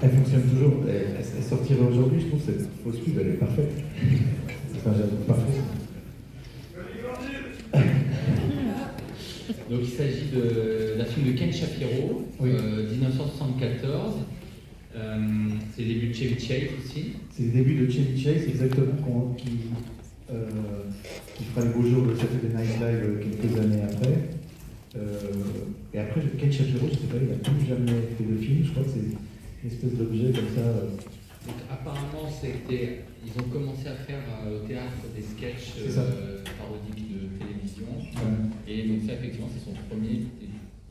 Elle fonctionne toujours. Elle sortirait aujourd'hui, je trouve, cette fausse pub, elle est parfaite. C'est un jaloux parfait. Donc il s'agit d'un film de Ken Shapiro, Oui. 1974. C'est le début de Chevy Chase aussi. C'est le début de Chevy Chase, exactement, qui fera le beau jour de Saturday Night Live quelques années après. Et après, Ken Shapiro, je ne sais pas, il n'a plus jamais fait de film. Je crois que c'est une espèce d'objet comme ça. Donc apparemment, ils ont commencé à faire au théâtre des sketchs parodiques de télévision. Ouais. Et donc ça, effectivement, c'est son premier,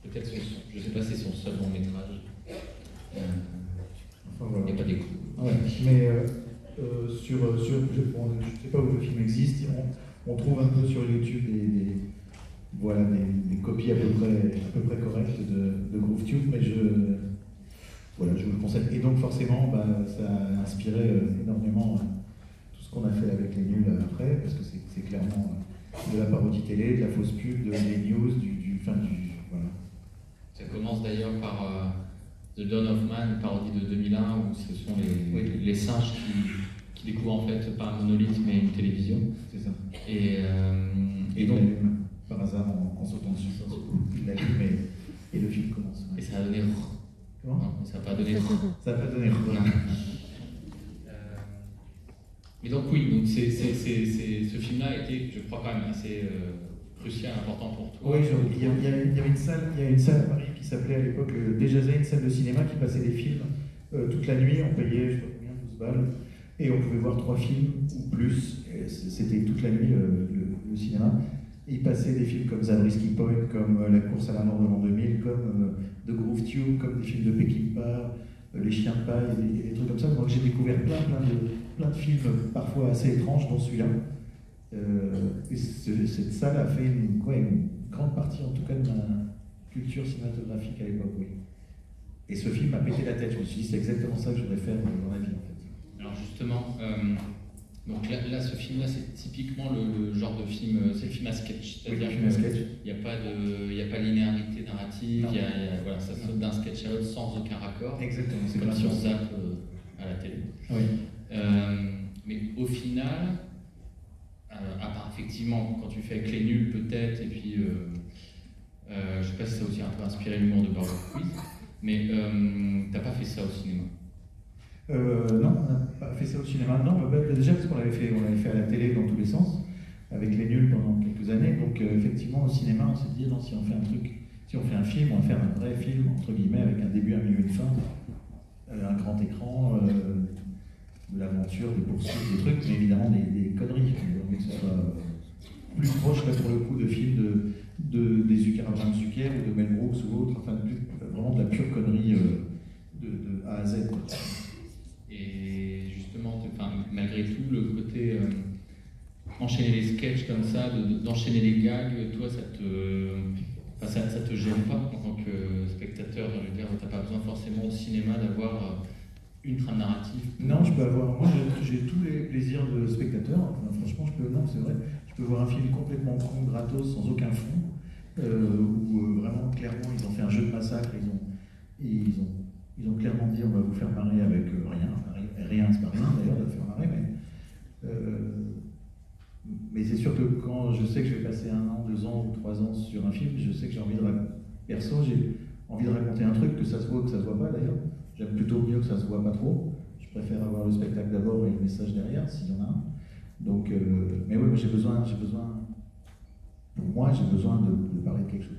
peut-être je ne sais pas si c'est son seul long métrage. Enfin, voilà. Il n'y a pas d'écho. Ouais. Mais je ne sais pas où le film existe. On trouve un peu sur YouTube des copies à peu près correctes de GrooveTube, mais je vous le conseille. Et donc forcément, ça a inspiré énormément tout ce qu'on a fait avec les nuls après, parce que c'est clairement de la parodie télé, de la fausse pub, des news, voilà. Ça commence d'ailleurs par The Dawn of Man, une parodie de 2001, où ce sont les singes qui découvrent en fait pas un monolithe mais une télévision. C'est ça. Et donc, par hasard, en sautant dessus, il l'allume et le film commence. Et ça a donné. Comment ? Non, ça n'a pas donné. Ça n'a pas donné. Mais donc oui, donc ce film-là a été, je crois, quand même assez crucial, important pour toi. Oui, il y avait une salle à Paris qui s'appelait à l'époque le Déjazet, une salle de cinéma qui passait des films toute la nuit. On payait, je ne sais pas combien, 12 balles, et on pouvait voir 3 films ou plus. C'était toute la nuit le cinéma. Et il passait des films comme Zabriskie Point, comme La course à la mort de l'an 2000, comme The GrooveTube, comme des films de Peckinpah, Les chiens de paille, et des trucs comme ça. Donc j'ai découvert plein de films parfois assez étranges, dont celui-là. Et cette salle a fait une grande partie, en tout cas, de ma culture cinématographique à l'époque, oui. Et ce film m'a pété la tête. Je me suis dit, c'est exactement ça que je voudrais faire dans la vie, en fait. Alors justement, donc là, ce film-là, c'est typiquement le genre de film, c'est le film à sketch. C'est-à-dire film à sketch. Il n'y a pas de linéarité narrative, voilà, ça saute d'un sketch à l'autre sans aucun raccord. Exactement, c'est comme si on zappe à la télé. Oui. Mais au final, à part effectivement quand tu fais avec les nuls peut-être, et puis je ne sais pas si ça a aussi un peu inspiré l'humour de Burger Quiz, mais t'as pas fait ça au cinéma? Non, on n'a pas fait ça au cinéma. Non, déjà parce qu'on l'avait fait à la télé dans tous les sens, avec les nuls pendant quelques années. Donc effectivement, au cinéma, on s'est dit, non, si on fait un truc, si on fait un film, on va faire un vrai film, entre guillemets, avec un début, un milieu, une fin, un grand écran, de l'aventure, des poursuites, des trucs, mais évidemment des conneries. Donc que ce soit plus proche, là, pour le coup, de films des Zucker, Abraham Zucker ou de Mel Brooks ou autre, enfin, vraiment de la pure connerie de A à Z. Quoi. Et justement, malgré tout, le côté enchaîner les sketchs comme ça, d'enchaîner les gags, toi, ça te gêne pas en tant que spectateur? Je veux dire, t'as pas besoin forcément au cinéma d'avoir une trame narrative? Non, je peux avoir. Moi, j'ai tous les plaisirs de spectateur. Enfin, franchement, non, c'est vrai. Je peux voir un film complètement con, gratos, sans aucun fond, où vraiment, clairement, ils ont fait un jeu de massacre. Ils ont clairement dit, on va vous faire marrer avec rien. Enfin, rien, c'est pas rien d'ailleurs de faire marrer, mais c'est sûr que quand je sais que je vais passer 1 an, 2 ans ou 3 ans sur un film, je sais que j'ai envie de raconter un truc, que ça se voit ou que ça se voit pas d'ailleurs. J'aime plutôt mieux que ça se voit pas trop. Je préfère avoir le spectacle d'abord et le message derrière, s'il y en a un. Donc, mais oui, j'ai besoin, pour moi, j'ai besoin de parler de quelque chose.